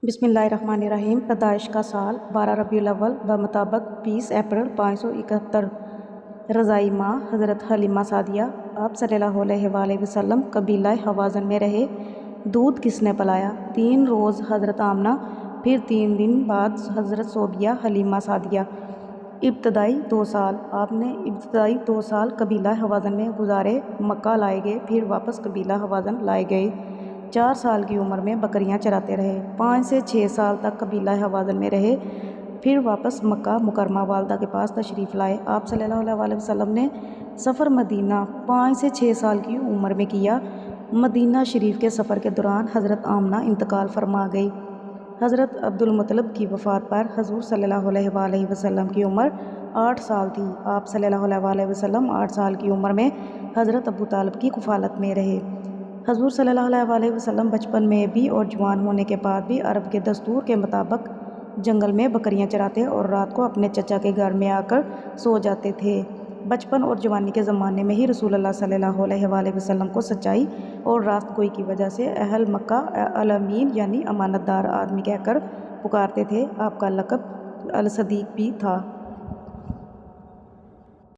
बिस्मिल्लाहिर्रहमानिर्रहीम। पैदाइश का साल 12 रबीउल अव्वल बमुताबिक 20 अप्रैल 571। रज़ाई माँ हज़रत हलीमा सादिया। आप सल्लल्लाहु अलैहि वसल्लम कबीला हवाज़न में रहे। दूध किसने पिलाया? 3 रोज़ हज़रत आमना, फिर 3 दिन बाद हज़रत सोबिया हलीमा सादिया। इब्तदाई 2 साल आपने इब्तदाई 2 साल कबीला हवाज़न में गुजारे। मक्का लाए गए, फिर वापस कबीला हवाज़न लाए गए। 4 साल की उम्र में बकरियां चराते रहे। 5 से 6 साल तक कबीला हवाज़न में रहे, फिर वापस मक्का मुकरमा वालदा के पास तशरीफ़ लाए। आप सल्लल्लाहु अलैहि वसल्लम ने सफ़र मदीना 5 से 6 साल की उम्र में किया। मदीना शरीफ के सफ़र के दौरान हज़रत आमना इंतकाल फरमा गई। हज़रत अब्दुल मुत्तलिब की वफ़ात पर हज़ूर सल्लल्लाहु अलैहि वसल्लम की उम्र 8 साल थी। आप सल्लल्लाहु अलैहि वसल्लम 8 साल की उम्र में हज़रत अबू तालिब की कुफ़ालत में रहे। हज़ूर सल्लल्लाहु अलैहि वसल्लम बचपन में भी और जवान होने के बाद भी अरब के दस्तूर के मुताबिक जंगल में बकरियां चराते और रात को अपने चचा के घर में आकर सो जाते थे। बचपन और जवानी के ज़माने में ही रसूलुल्लाह सल्लल्लाहु अलैहि वसल्लम को सच्चाई और रास्तगोई की वजह से अहल मक्का अल अमीन यानी अमानतदार आदमी कहकर पुकारते थे। आपका लक़ब अल सदीक़ भी था।